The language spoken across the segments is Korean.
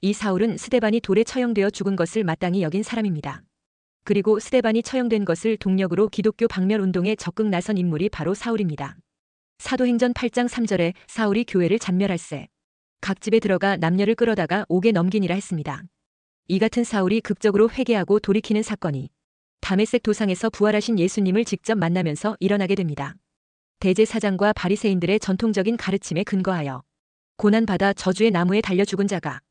이 사울은 스데반이 돌에 처형되어 죽은 것을 마땅히 여긴 사람입니다. 그리고 스데반이 처형된 것을 동력으로 기독교 박멸 운동에 적극 나선 인물이 바로 사울입니다. 사도행전 8장 3절에 사울이 교회를 잔멸할세 각 집에 들어가 남녀를 끌어다가 옥에 넘기니라 했습니다. 이 같은 사울이 극적으로 회개하고 돌이키는 사건이 다메섹 도상에서 부활하신 예수님을 직접 만나면서 일어나게 됩니다. 대제사장과 바리새인들의 전통적인 가르침에 근거하여 고난받아 저주의 나무에 달려 죽은 자가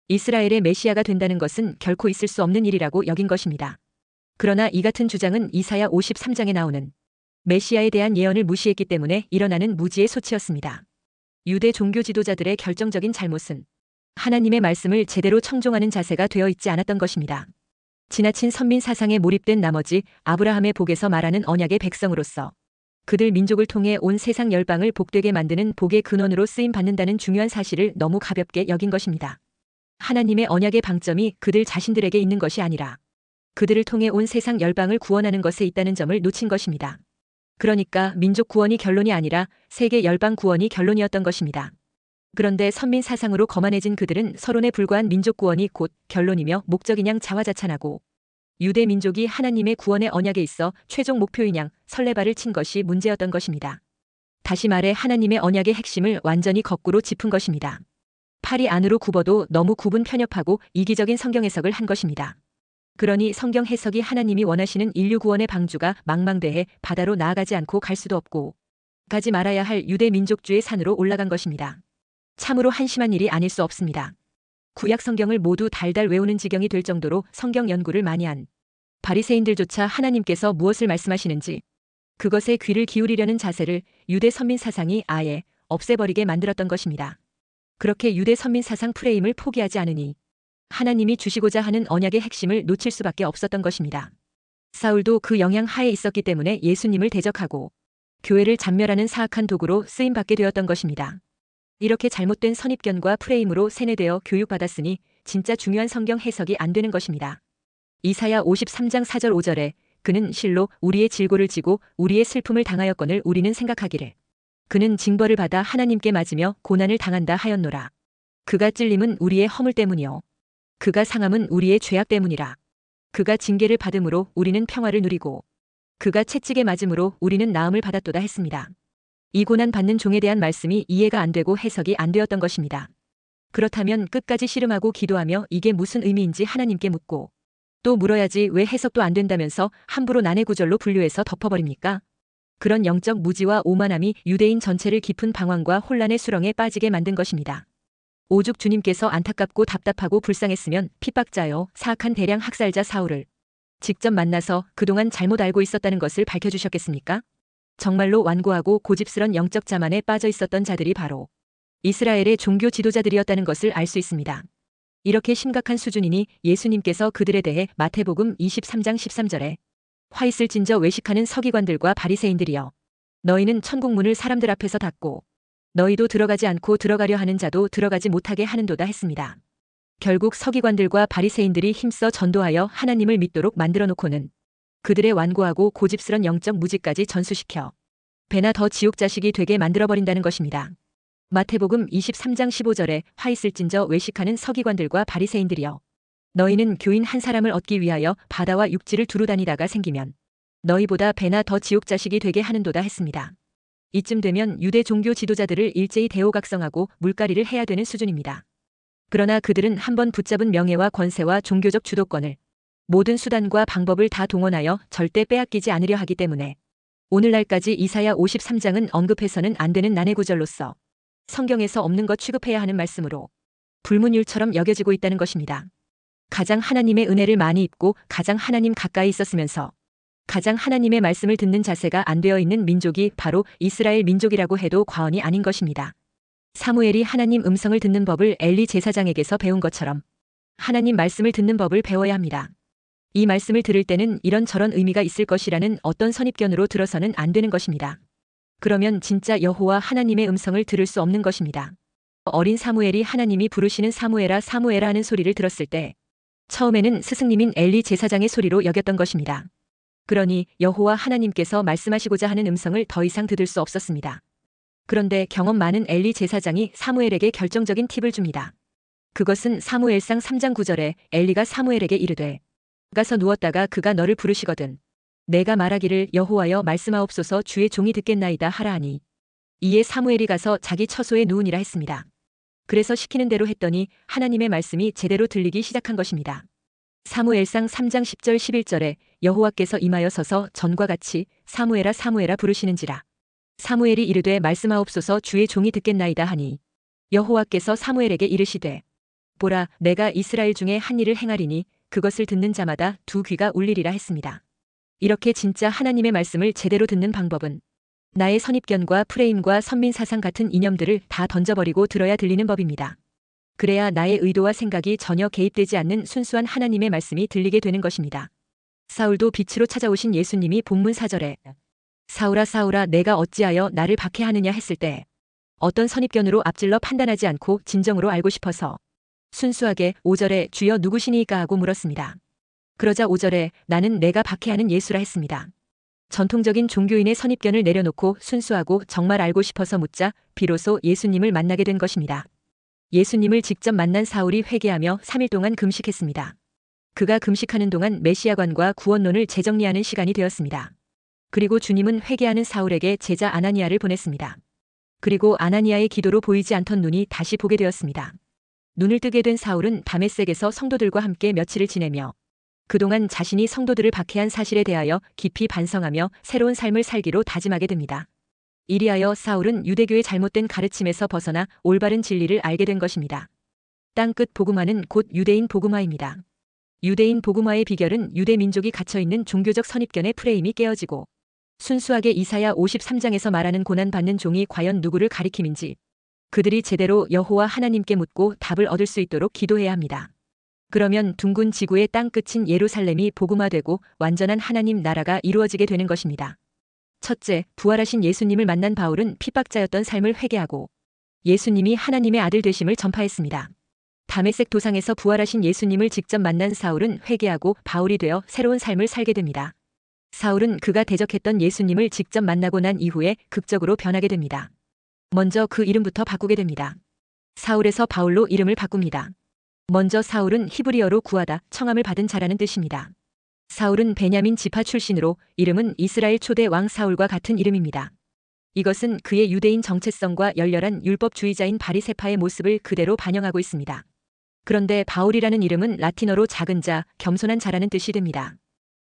이스라엘의 메시아가 된다는 것은 결코 있을 수 없는 일이라고 여긴 것입니다. 그러나 이 같은 주장은 이사야 53장에 나오는 메시아에 대한 예언을 무시했기 때문에 일어나는 무지의 소치였습니다. 유대 종교 지도자들의 결정적인 잘못은 하나님의 말씀을 제대로 청종하는 자세가 되어 있지 않았던 것입니다. 지나친 선민 사상에 몰입된 나머지 아브라함의 복에서 말하는 언약의 백성으로서 그들 민족을 통해 온 세상 열방을 복되게 만드는 복의 근원으로 쓰임받는다는 중요한 사실을 너무 가볍게 여긴 것입니다. 하나님의 언약의 방점이 그들 자신들에게 있는 것이 아니라 그들을 통해 온 세상 열방을 구원하는 것에 있다는 점을 놓친 것입니다. 그러니까 민족 구원이 결론이 아니라 세계 열방 구원이 결론이었던 것입니다. 그런데 선민 사상으로 거만해진 그들은 서론에 불과한 민족 구원이 곧 결론이며 목적인 양 자화자찬하고 유대 민족이 하나님의 구원의 언약에 있어 최종 목표인 양 설레발을 친 것이 문제였던 것입니다. 다시 말해 하나님의 언약의 핵심을 완전히 거꾸로 짚은 것입니다. 팔이 안으로 굽어도 너무 굽은 편협하고 이기적인 성경 해석을 한 것입니다. 그러니 성경 해석이 하나님이 원하시는 인류 구원의 방주가 망망대해 바다로 나아가지 않고 갈 수도 없고 가지 말아야 할 유대 민족주의 산으로 올라간 것입니다. 참으로 한심한 일이 아닐 수 없습니다. 구약 성경을 모두 달달 외우는 지경이 될 정도로 성경 연구를 많이 한 바리새인들조차 하나님께서 무엇을 말씀하시는지 그것에 귀를 기울이려는 자세를 유대 선민 사상이 아예 없애버리게 만들었던 것입니다. 그렇게 유대 선민 사상 프레임을 포기하지 않으니 하나님이 주시고자 하는 언약의 핵심을 놓칠 수밖에 없었던 것입니다. 사울도 그 영향 하에 있었기 때문에 예수님을 대적하고 교회를 잔멸하는 사악한 도구로 쓰임받게 되었던 것입니다. 이렇게 잘못된 선입견과 프레임으로 세뇌되어 교육받았으니 진짜 중요한 성경 해석이 안 되는 것입니다. 이사야 53장 4절 5절에 그는 실로 우리의 질고를 지고 우리의 슬픔을 당하였거늘 우리는 생각하기를 그는 징벌을 받아 하나님께 맞으며 고난을 당한다 하였노라. 그가 찔림은 우리의 허물 때문이요 그가 상함은 우리의 죄악 때문이라. 그가 징계를 받음으로 우리는 평화를 누리고 그가 채찍에 맞음으로 우리는 나음을 받았도다 했습니다. 이 고난 받는 종에 대한 말씀이 이해가 안 되고 해석이 안 되었던 것입니다. 그렇다면 끝까지 씨름하고 기도하며 이게 무슨 의미인지 하나님께 묻고 또 물어야지 왜 해석도 안 된다면서 함부로 난해구절로 분류해서 덮어버립니까? 그런 영적 무지와 오만함이 유대인 전체를 깊은 방황과 혼란의 수렁에 빠지게 만든 것입니다. 오죽 주님께서 안타깝고 답답하고 불쌍했으면 핍박자요 사악한 대량 학살자 사울을 직접 만나서 그동안 잘못 알고 있었다는 것을 밝혀주셨겠습니까? 정말로 완고하고 고집스런 영적 자만에 빠져 있었던 자들이 바로 이스라엘의 종교 지도자들이었다는 것을 알 수 있습니다. 이렇게 심각한 수준이니 예수님께서 그들에 대해 마태복음 23장 13절에 화 있을진저 외식하는 서기관들과 바리새인들이여 너희는 천국 문을 사람들 앞에서 닫고 너희도 들어가지 않고 들어가려 하는 자도 들어가지 못하게 하는도다 했습니다. 결국 서기관들과 바리새인들이 힘써 전도하여 하나님을 믿도록 만들어 놓고는 그들의 완고하고 고집스런 영적 무지까지 전수시켜 배나 더 지옥 자식이 되게 만들어버린다는 것입니다. 마태복음 23장 15절에 화 있을진저 외식하는 서기관들과 바리새인들이여 너희는 교인 한 사람을 얻기 위하여 바다와 육지를 두루 다니다가 생기면 너희보다 배나 더 지옥 자식이 되게 하는도다 했습니다. 이쯤 되면 유대 종교 지도자들을 일제히 대호각성하고 물갈이를 해야 되는 수준입니다. 그러나 그들은 한번 붙잡은 명예와 권세와 종교적 주도권을 모든 수단과 방법을 다 동원하여 절대 빼앗기지 않으려 하기 때문에 오늘날까지 이사야 53장은 언급해서는 안 되는 난해구절로서 성경에서 없는 것 취급해야 하는 말씀으로 불문율처럼 여겨지고 있다는 것입니다. 가장 하나님의 은혜를 많이 입고 가장 하나님 가까이 있었으면서 가장 하나님의 말씀을 듣는 자세가 안 되어 있는 민족이 바로 이스라엘 민족이라고 해도 과언이 아닌 것입니다. 사무엘이 하나님 음성을 듣는 법을 엘리 제사장에게서 배운 것처럼 하나님 말씀을 듣는 법을 배워야 합니다. 이 말씀을 들을 때는 이런저런 의미가 있을 것이라는 어떤 선입견으로 들어서는 안 되는 것입니다. 그러면 진짜 여호와 하나님의 음성을 들을 수 없는 것입니다. 어린 사무엘이 하나님이 부르시는 사무엘아 사무엘아 하는 소리를 들었을 때 처음에는 스승님인 엘리 제사장의 소리로 여겼던 것입니다. 그러니 여호와 하나님께서 말씀하시고자 하는 음성을 더 이상 들을 수 없었습니다. 그런데 경험 많은 엘리 제사장이 사무엘에게 결정적인 팁을 줍니다. 그것은 사무엘상 3장 9절에 엘리가 사무엘에게 이르되 가서 누웠다가 그가 너를 부르시거든 내가 말하기를 여호와여 말씀하옵소서 주의 종이 듣겠나이다 하라 하니 이에 사무엘이 가서 자기 처소에 누우니라 했습니다. 그래서 시키는 대로 했더니 하나님의 말씀이 제대로 들리기 시작한 것입니다. 사무엘상 3장 10절 11절에 여호와께서 임하여 서서 전과 같이 사무엘아 사무엘아 부르시는지라 사무엘이 이르되 말씀하옵소서 주의 종이 듣겠나이다 하니 여호와께서 사무엘에게 이르시되 보라 내가 이스라엘 중에 한 일을 행하리니 그것을 듣는 자마다 두 귀가 울리리라 했습니다. 이렇게 진짜 하나님의 말씀을 제대로 듣는 방법은 나의 선입견과 프레임과 선민사상 같은 이념들을 다 던져버리고 들어야 들리는 법입니다. 그래야 나의 의도와 생각이 전혀 개입되지 않는 순수한 하나님의 말씀이 들리게 되는 것입니다. 사울도 빛으로 찾아오신 예수님이 본문 4절에 사울아 사울아 내가 어찌하여 나를 박해하느냐 했을 때 어떤 선입견으로 앞질러 판단하지 않고 진정으로 알고 싶어서 순수하게 5절에 주여 누구시니까 하고 물었습니다. 그러자 5절에 나는 내가 박해하는 예수라 했습니다. 전통적인 종교인의 선입견을 내려놓고 순수하고 정말 알고 싶어서 묻자 비로소 예수님을 만나게 된 것입니다. 예수님을 직접 만난 사울이 회개하며 3일 동안 금식했습니다. 그가 금식하는 동안 메시아관과 구원론을 재정리하는 시간이 되었습니다. 그리고 주님은 회개하는 사울에게 제자 아나니아를 보냈습니다. 그리고 아나니아의 기도로 보이지 않던 눈이 다시 보게 되었습니다. 눈을 뜨게 된 사울은 다메섹에서 성도들과 함께 며칠을 지내며 그동안 자신이 성도들을 박해한 사실에 대하여 깊이 반성하며 새로운 삶을 살기로 다짐하게 됩니다. 이리하여 사울은 유대교의 잘못된 가르침에서 벗어나 올바른 진리를 알게 된 것입니다. 땅끝 복음화는 곧 유대인 복음화입니다. 유대인 복음화의 비결은 유대 민족이 갇혀있는 종교적 선입견의 프레임이 깨어지고 순수하게 이사야 53장에서 말하는 고난받는 종이 과연 누구를 가리킴인지 그들이 제대로 여호와 하나님께 묻고 답을 얻을 수 있도록 기도해야 합니다. 그러면 둥근 지구의 땅끝인 예루살렘이 복음화되고 완전한 하나님 나라가 이루어지게 되는 것입니다. 첫째, 부활하신 예수님을 만난 바울은 핍박자였던 삶을 회개하고 예수님이 하나님의 아들 되심을 전파했습니다. 다메섹 도상에서 부활하신 예수님을 직접 만난 사울은 회개하고 바울이 되어 새로운 삶을 살게 됩니다. 사울은 그가 대적했던 예수님을 직접 만나고 난 이후에 극적으로 변하게 됩니다. 먼저 그 이름부터 바꾸게 됩니다. 사울에서 바울로 이름을 바꿉니다. 먼저 사울은 히브리어로 구하다, 청함을 받은 자라는 뜻입니다. 사울은 베냐민 지파 출신으로 이름은 이스라엘 초대 왕 사울과 같은 이름입니다. 이것은 그의 유대인 정체성과 열렬한 율법주의자인 바리새파의 모습을 그대로 반영하고 있습니다. 그런데 바울이라는 이름은 라틴어로 작은 자, 겸손한 자라는 뜻이 됩니다.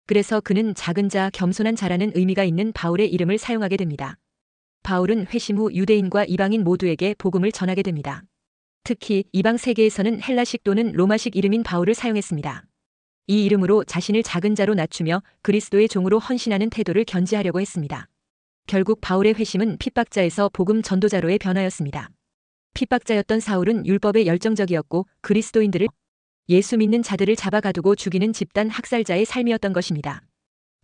그래서 그는 작은 자, 겸손한 자라는 의미가 있는 바울의 이름을 사용하게 됩니다. 바울은 회심 후 유대인과 이방인 모두에게 복음을 전하게 됩니다. 특히 이방 세계에서는 헬라식 또는 로마식 이름인 바울을 사용했습니다. 이 이름으로 자신을 작은 자로 낮추며 그리스도의 종으로 헌신하는 태도를 견지하려고 했습니다. 결국 바울의 회심은 핍박자에서 복음 전도자로의 변화였습니다. 핍박자였던 사울은 율법에 열정적이었고 그리스도인들을 예수 믿는 자들을 잡아가두고 죽이는 집단 학살자의 삶이었던 것입니다.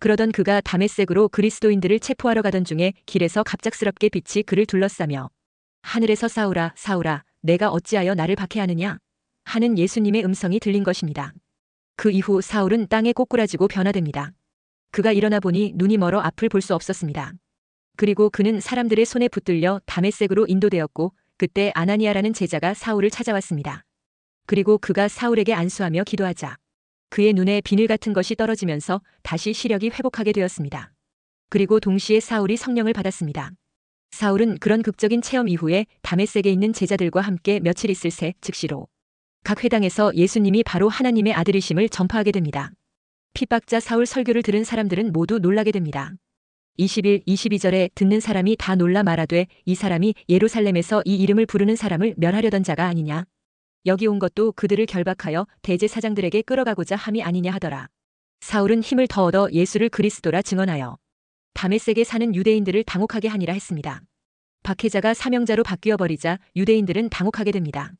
그러던 그가 다메섹으로 그리스도인들을 체포하러 가던 중에 길에서 갑작스럽게 빛이 그를 둘러싸며 하늘에서 사울아 사울아 내가 어찌하여 나를 박해하느냐 하는 예수님의 음성이 들린 것입니다. 그 이후 사울은 땅에 꼬꾸라지고 변화됩니다. 그가 일어나 보니 눈이 멀어 앞을 볼 수 없었습니다. 그리고 그는 사람들의 손에 붙들려 다메섹으로 인도되었고 그때 아나니아라는 제자가 사울을 찾아왔습니다. 그리고 그가 사울에게 안수하며 기도하자 그의 눈에 비늘 같은 것이 떨어지면서 다시 시력이 회복하게 되었습니다. 그리고 동시에 사울이 성령을 받았습니다. 사울은 그런 극적인 체험 이후에 다메섹에 있는 제자들과 함께 며칠 있을 새 즉시로 각 회당에서 예수님이 바로 하나님의 아들이심을 전파하게 됩니다. 핍박자 사울 설교를 들은 사람들은 모두 놀라게 됩니다. 21, 22절에 듣는 사람이 다 놀라 말하되 이 사람이 예루살렘에서 이 이름을 부르는 사람을 멸하려던 자가 아니냐. 여기 온 것도 그들을 결박하여 대제사장들에게 끌어가고자 함이 아니냐 하더라. 사울은 힘을 더 얻어 예수를 그리스도라 증언하여 다메섹에 사는 유대인들을 당혹하게 하니라 했습니다. 박해자가 사명자로 바뀌어 버리자 유대인들은 당혹하게 됩니다.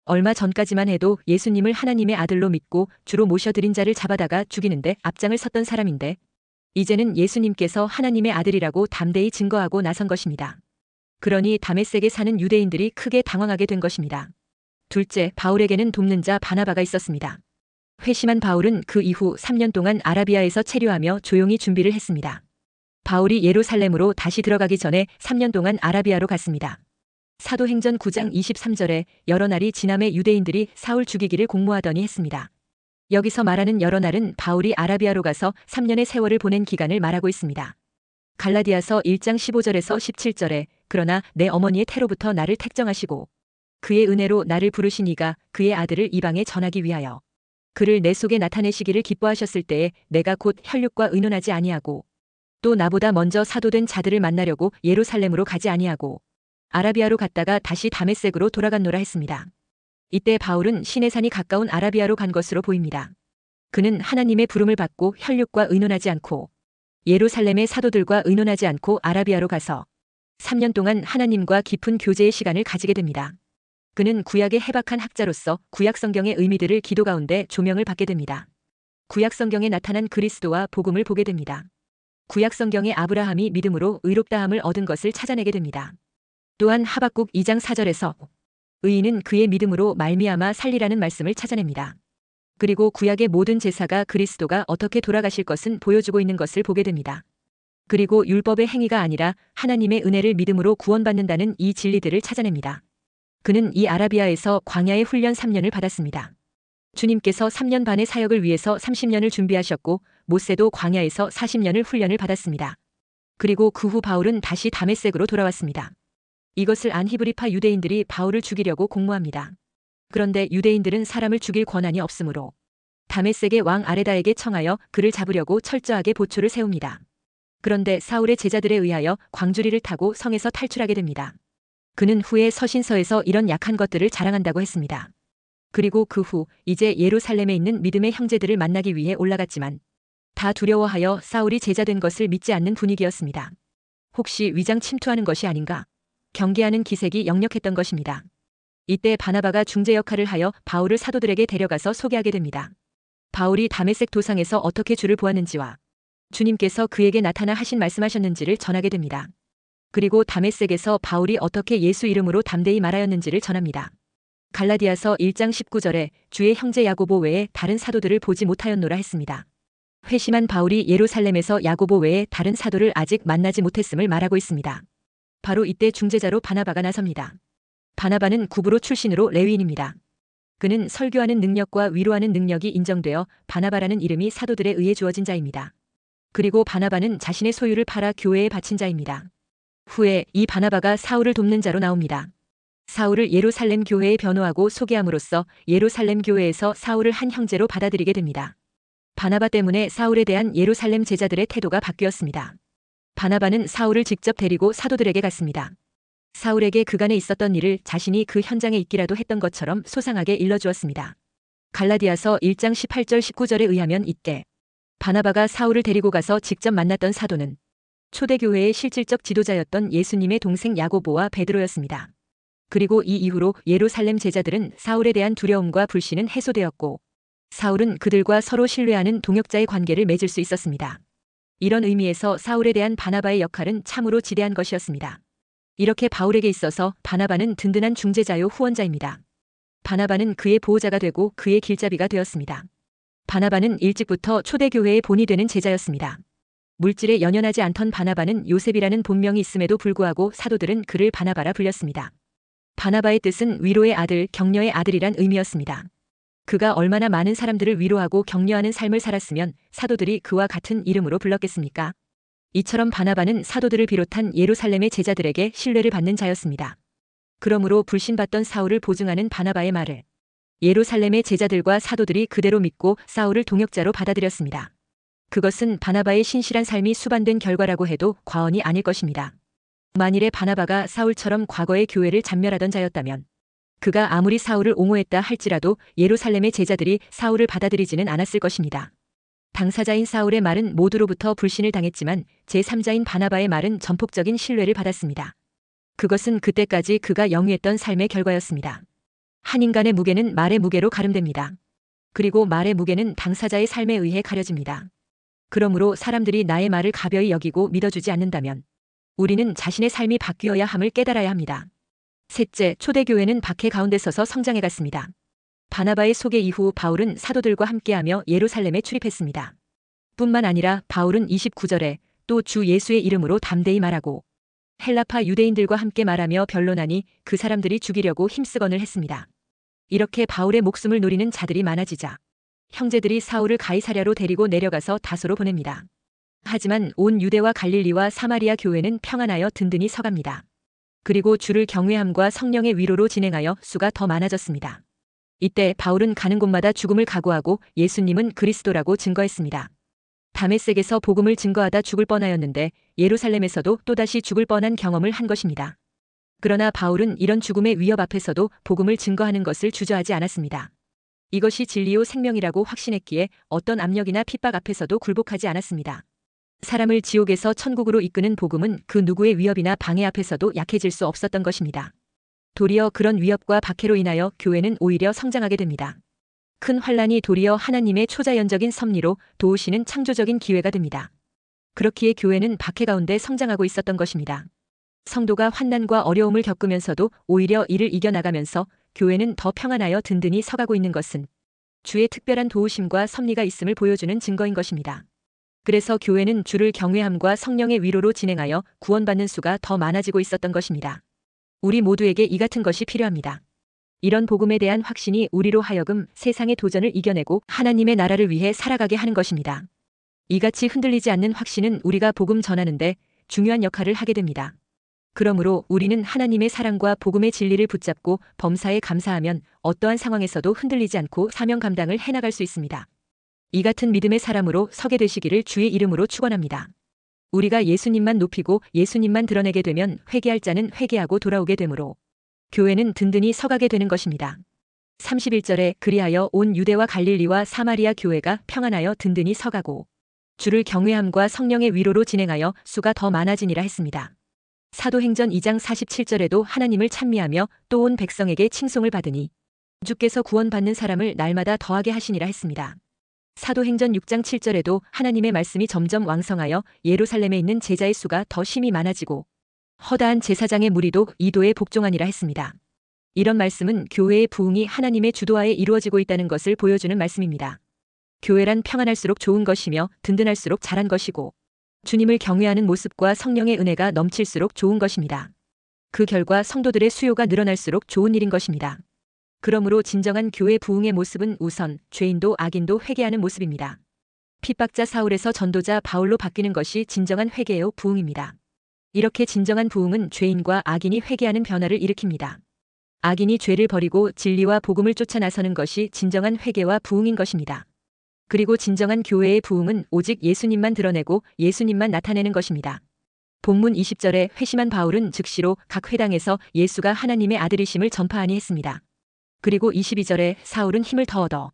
얼마 전까지만 해도 예수님을 하나님의 아들로 믿고 주로 모셔드린 자를 잡아다가 죽이는데 앞장을 섰던 사람인데 이제는 예수님께서 하나님의 아들이라고 담대히 증거하고 나선 것입니다. 그러니 다메섹에 사는 유대인들이 크게 당황하게 된 것입니다. 둘째, 바울에게는 돕는 자 바나바가 있었습니다. 회심한 바울은 그 이후 3년 동안 아라비아에서 체류하며 조용히 준비를 했습니다. 바울이 예루살렘으로 다시 들어가기 전에 3년 동안 아라비아로 갔습니다. 사도행전 9장 23절에 여러 날이 지남에 유대인들이 사울 죽이기를 공모하더니 했습니다. 여기서 말하는 여러 날은 바울이 아라비아로 가서 3년의 세월을 보낸 기간을 말하고 있습니다. 갈라디아서 1장 15절에서 17절에 그러나 내 어머니의 태로부터 나를 택정하시고 그의 은혜로 나를 부르시니가 그의 아들을 이방에 전하기 위하여 그를 내 속에 나타내시기를 기뻐하셨을 때에 내가 곧 혈육과 의논하지 아니하고 또 나보다 먼저 사도된 자들을 만나려고 예루살렘으로 가지 아니하고 아라비아로 갔다가 다시 다메섹으로 돌아갔노라 했습니다. 이때 바울은 시내산이 가까운 아라비아로 간 것으로 보입니다. 그는 하나님의 부름을 받고 혈육과 의논하지 않고 예루살렘의 사도들과 의논하지 않고 아라비아로 가서 3년 동안 하나님과 깊은 교제의 시간을 가지게 됩니다. 그는 구약의 해박한 학자로서 구약 성경의 의미들을 기도 가운데 조명을 받게 됩니다. 구약 성경에 나타난 그리스도와 복음을 보게 됩니다. 구약 성경의 아브라함이 믿음으로 의롭다함을 얻은 것을 찾아내게 됩니다. 또한 하박국 2장 4절에서 의인은 그의 믿음으로 말미암아 살리라는 말씀을 찾아냅니다. 그리고 구약의 모든 제사가 그리스도가 어떻게 돌아가실 것은 보여주고 있는 것을 보게 됩니다. 그리고 율법의 행위가 아니라 하나님의 은혜를 믿음으로 구원받는다는 이 진리들을 찾아냅니다. 그는 이 아라비아에서 광야의 훈련 3년을 받았습니다. 주님께서 3년 반의 사역을 위해서 30년을 준비하셨고 모세도 광야에서 40년을 훈련을 받았습니다. 그리고 그 후 바울은 다시 다메섹으로 돌아왔습니다. 이것을 안 히브리파 유대인들이 바울을 죽이려고 공모합니다. 그런데 유대인들은 사람을 죽일 권한이 없으므로 다메섹의 왕 아레다에게 청하여 그를 잡으려고 철저하게 보초를 세웁니다. 그런데 사울의 제자들에 의하여 광주리를 타고 성에서 탈출하게 됩니다. 그는 후에 서신서에서 이런 약한 것들을 자랑한다고 했습니다. 그리고 그 후 이제 예루살렘에 있는 믿음의 형제들을 만나기 위해 올라갔지만 다 두려워하여 사울이 제자된 것을 믿지 않는 분위기였습니다. 혹시 위장 침투하는 것이 아닌가? 경계하는 기색이 역력했던 것입니다. 이때 바나바가 중재 역할을 하여 바울을 사도들에게 데려가서 소개하게 됩니다. 바울이 다메섹 도상에서 어떻게 주를 보았는지와 주님께서 그에게 나타나 하신 말씀하셨는지를 전하게 됩니다. 그리고 다메섹에서 바울이 어떻게 예수 이름으로 담대히 말하였는지를 전합니다. 갈라디아서 1장 19절에 주의 형제 야고보 외에 다른 사도들을 보지 못하였노라 했습니다. 회심한 바울이 예루살렘에서 야고보 외에 다른 사도를 아직 만나지 못했음을 말하고 있습니다. 바로 이때 중재자로 바나바가 나섭니다. 바나바는 구브로 출신으로 레위인입니다. 그는 설교하는 능력과 위로하는 능력이 인정되어 바나바라는 이름이 사도들에 의해 주어진 자입니다. 그리고 바나바는 자신의 소유를 팔아 교회에 바친 자입니다. 후에 이 바나바가 사울을 돕는 자로 나옵니다. 사울을 예루살렘 교회에 변호하고 소개함으로써 예루살렘 교회에서 사울을 한 형제로 받아들이게 됩니다. 바나바 때문에 사울에 대한 예루살렘 제자들의 태도가 바뀌었습니다. 바나바는 사울을 직접 데리고 사도들에게 갔습니다. 사울에게 그간에 있었던 일을 자신이 그 현장에 있기라도 했던 것처럼 소상하게 일러주었습니다. 갈라디아서 1장 18절 19절에 의하면 이때 바나바가 사울을 데리고 가서 직접 만났던 사도는 초대교회의 실질적 지도자였던 예수님의 동생 야고보와 베드로였습니다. 그리고 이 이후로 예루살렘 제자들은 사울에 대한 두려움과 불신은 해소되었고 사울은 그들과 서로 신뢰하는 동역자의 관계를 맺을 수 있었습니다. 이런 의미에서 사울에 대한 바나바의 역할은 참으로 지대한 것이었습니다. 이렇게 바울에게 있어서 바나바는 든든한 중재자요 후원자입니다. 바나바는 그의 보호자가 되고 그의 길잡이가 되었습니다. 바나바는 일찍부터 초대교회의 본이 되는 제자였습니다. 물질에 연연하지 않던 바나바는 요셉이라는 본명이 있음에도 불구하고 사도들은 그를 바나바라 불렸습니다. 바나바의 뜻은 위로의 아들, 격려의 아들이란 의미였습니다. 그가 얼마나 많은 사람들을 위로하고 격려하는 삶을 살았으면 사도들이 그와 같은 이름으로 불렀겠습니까? 이처럼 바나바는 사도들을 비롯한 예루살렘의 제자들에게 신뢰를 받는 자였습니다. 그러므로 불신받던 사울을 보증하는 바나바의 말을 예루살렘의 제자들과 사도들이 그대로 믿고 사울을 동역자로 받아들였습니다. 그것은 바나바의 신실한 삶이 수반된 결과라고 해도 과언이 아닐 것입니다. 만일에 바나바가 사울처럼 과거의 교회를 잔멸하던 자였다면 그가 아무리 사울을 옹호했다 할지라도 예루살렘의 제자들이 사울을 받아들이지는 않았을 것입니다. 당사자인 사울의 말은 모두로부터 불신을 당했지만 제3자인 바나바의 말은 전폭적인 신뢰를 받았습니다. 그것은 그때까지 그가 영위했던 삶의 결과였습니다. 한 인간의 무게는 말의 무게로 가름됩니다. 그리고 말의 무게는 당사자의 삶에 의해 가려집니다. 그러므로 사람들이 나의 말을 가벼이 여기고 믿어주지 않는다면 우리는 자신의 삶이 바뀌어야 함을 깨달아야 합니다. 셋째, 초대교회는 박해 가운데 서서 성장해 갔습니다. 바나바의 소개 이후 바울은 사도들과 함께하며 예루살렘에 출입했습니다. 뿐만 아니라 바울은 29절에 또 주 예수의 이름으로 담대히 말하고 헬라파 유대인들과 함께 말하며 변론하니 그 사람들이 죽이려고 힘쓰건을 했습니다. 이렇게 바울의 목숨을 노리는 자들이 많아지자 형제들이 사울을 가이사랴로 데리고 내려가서 다소로 보냅니다. 하지만 온 유대와 갈릴리와 사마리아 교회는 평안하여 든든히 서갑니다. 그리고 주를 경외함과 성령의 위로로 진행하여 수가 더 많아졌습니다. 이때 바울은 가는 곳마다 죽음을 각오하고 예수님은 그리스도라고 증거했습니다. 다메섹에서 복음을 증거하다 죽을 뻔하였는데 예루살렘에서도 또다시 죽을 뻔한 경험을 한 것입니다. 그러나 바울은 이런 죽음의 위협 앞에서도 복음을 증거하는 것을 주저하지 않았습니다. 이것이 진리요 생명이라고 확신했기에 어떤 압력이나 핍박 앞에서도 굴복하지 않았습니다. 사람을 지옥에서 천국으로 이끄는 복음은 그 누구의 위협이나 방해 앞에서도 약해질 수 없었던 것입니다. 도리어 그런 위협과 박해로 인하여 교회는 오히려 성장하게 됩니다. 큰 환란이 도리어 하나님의 초자연적인 섭리로 도우시는 창조적인 기회가 됩니다. 그렇기에 교회는 박해 가운데 성장하고 있었던 것입니다. 성도가 환난과 어려움을 겪으면서도 오히려 이를 이겨나가면서 교회는 더 평안하여 든든히 서가고 있는 것은 주의 특별한 도우심과 섭리가 있음을 보여주는 증거인 것입니다. 그래서 교회는 주를 경외함과 성령의 위로로 진행하여 구원받는 수가 더 많아지고 있었던 것입니다. 우리 모두에게 이 같은 것이 필요합니다. 이런 복음에 대한 확신이 우리로 하여금 세상의 도전을 이겨내고 하나님의 나라를 위해 살아가게 하는 것입니다. 이같이 흔들리지 않는 확신은 우리가 복음 전하는데 중요한 역할을 하게 됩니다. 그러므로 우리는 하나님의 사랑과 복음의 진리를 붙잡고 범사에 감사하면 어떠한 상황에서도 흔들리지 않고 사명 감당을 해나갈 수 있습니다. 이 같은 믿음의 사람으로 서게 되시기를 주의 이름으로 축원합니다. 우리가 예수님만 높이고 예수님만 드러내게 되면 회개할 자는 회개하고 돌아오게 되므로 교회는 든든히 서가게 되는 것입니다. 31절에 그리하여 온 유대와 갈릴리와 사마리아 교회가 평안하여 든든히 서가고 주를 경외함과 성령의 위로로 진행하여 수가 더 많아지니라 했습니다. 사도행전 2장 47절에도 하나님을 찬미하며 또 온 백성에게 칭송을 받으니 주께서 구원받는 사람을 날마다 더하게 하시니라 했습니다. 사도행전 6장 7절에도 하나님의 말씀이 점점 왕성하여 예루살렘에 있는 제자의 수가 더 심히 많아지고 허다한 제사장의 무리도 이도에 복종하니라 했습니다. 이런 말씀은 교회의 부흥이 하나님의 주도하에 이루어지고 있다는 것을 보여주는 말씀입니다. 교회란 평안할수록 좋은 것이며 든든할수록 잘한 것이고 주님을 경외하는 모습과 성령의 은혜가 넘칠수록 좋은 것입니다. 그 결과 성도들의 수요가 늘어날수록 좋은 일인 것입니다. 그러므로 진정한 교회 부흥의 모습은 우선 죄인도 악인도 회개하는 모습입니다. 핍박자 사울에서 전도자 바울로 바뀌는 것이 진정한 회개요 부흥입니다. 이렇게 진정한 부흥은 죄인과 악인이 회개하는 변화를 일으킵니다. 악인이 죄를 버리고 진리와 복음을 쫓아 나서는 것이 진정한 회개와 부흥인 것입니다. 그리고 진정한 교회의 부흥은 오직 예수님만 드러내고 예수님만 나타내는 것입니다. 본문 20절에 회심한 바울은 즉시로 각 회당에서 예수가 하나님의 아들이심을 전파하니 했습니다. 그리고 22절에 사울은 힘을 더 얻어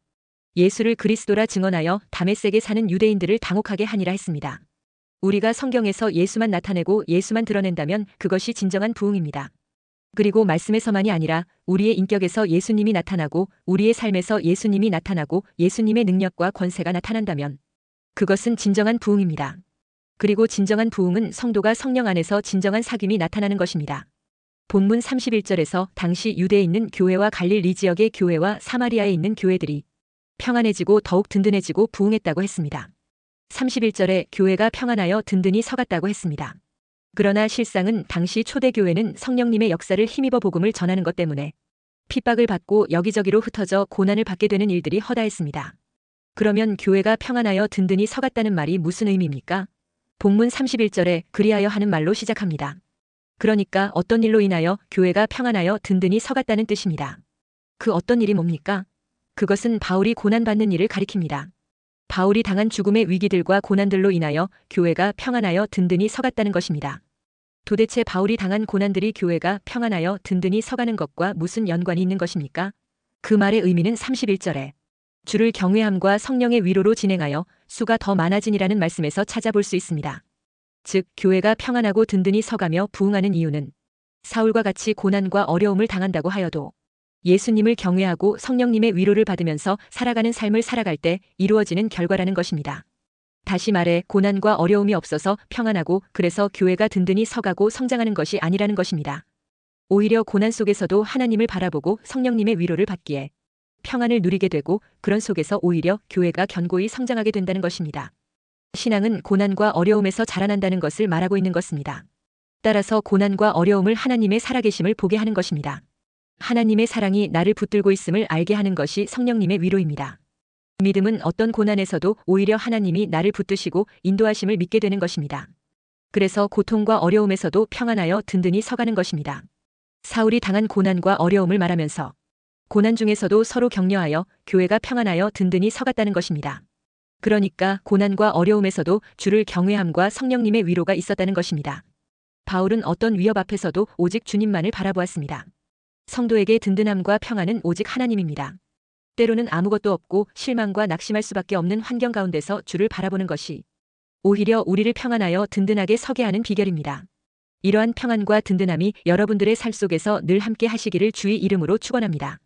예수를 그리스도라 증언하여 다메섹에 사는 유대인들을 당혹하게 하니라 했습니다. 우리가 성경에서 예수만 나타내고 예수만 드러낸다면 그것이 진정한 부흥입니다. 그리고 말씀에서만이 아니라 우리의 인격에서 예수님이 나타나고 우리의 삶에서 예수님이 나타나고 예수님의 능력과 권세가 나타난다면 그것은 진정한 부흥입니다. 그리고 진정한 부흥은 성도가 성령 안에서 진정한 사귐이 나타나는 것입니다. 본문 31절에서 당시 유대에 있는 교회와 갈릴리 지역의 교회와 사마리아에 있는 교회들이 평안해지고 더욱 든든해지고 부흥했다고 했습니다. 31절에 교회가 평안하여 든든히 서갔다고 했습니다. 그러나 실상은 당시 초대교회는 성령님의 역사를 힘입어 복음을 전하는 것 때문에 핍박을 받고 여기저기로 흩어져 고난을 받게 되는 일들이 허다했습니다. 그러면 교회가 평안하여 든든히 서갔다는 말이 무슨 의미입니까? 본문 31절에 그리하여 하는 말로 시작합니다. 그러니까 어떤 일로 인하여 교회가 평안하여 든든히 서갔다는 뜻입니다. 그 어떤 일이 뭡니까? 그것은 바울이 고난받는 일을 가리킵니다. 바울이 당한 죽음의 위기들과 고난들로 인하여 교회가 평안하여 든든히 서갔다는 것입니다. 도대체 바울이 당한 고난들이 교회가 평안하여 든든히 서가는 것과 무슨 연관이 있는 것입니까? 그 말의 의미는 31절에 주를 경외함과 성령의 위로로 진행하여 수가 더 많아지니라는 말씀에서 찾아볼 수 있습니다. 즉 교회가 평안하고 든든히 서가며 부흥하는 이유는 사울과 같이 고난과 어려움을 당한다고 하여도 예수님을 경외하고 성령님의 위로를 받으면서 살아가는 삶을 살아갈 때 이루어지는 결과라는 것입니다. 다시 말해 고난과 어려움이 없어서 평안하고 그래서 교회가 든든히 서가고 성장하는 것이 아니라는 것입니다. 오히려 고난 속에서도 하나님을 바라보고 성령님의 위로를 받기에 평안을 누리게 되고 그런 속에서 오히려 교회가 견고히 성장하게 된다는 것입니다. 신앙은 고난과 어려움에서 자라난다는 것을 말하고 있는 것입니다. 따라서 고난과 어려움을 하나님의 살아계심을 보게 하는 것입니다. 하나님의 사랑이 나를 붙들고 있음을 알게 하는 것이 성령님의 위로입니다. 믿음은 어떤 고난에서도 오히려 하나님이 나를 붙드시고 인도하심을 믿게 되는 것입니다. 그래서 고통과 어려움에서도 평안하여 든든히 서가는 것입니다. 사울이 당한 고난과 어려움을 말하면서 고난 중에서도 서로 격려하여 교회가 평안하여 든든히 서갔다는 것입니다. 그러니까 고난과 어려움에서도 주를 경외함과 성령님의 위로가 있었다는 것입니다. 바울은 어떤 위협 앞에서도 오직 주님만을 바라보았습니다. 성도에게 든든함과 평안은 오직 하나님입니다. 때로는 아무것도 없고 실망과 낙심할 수밖에 없는 환경 가운데서 주를 바라보는 것이 오히려 우리를 평안하여 든든하게 서게 하는 비결입니다. 이러한 평안과 든든함이 여러분들의 삶 속에서 늘 함께 하시기를 주의 이름으로 축원합니다.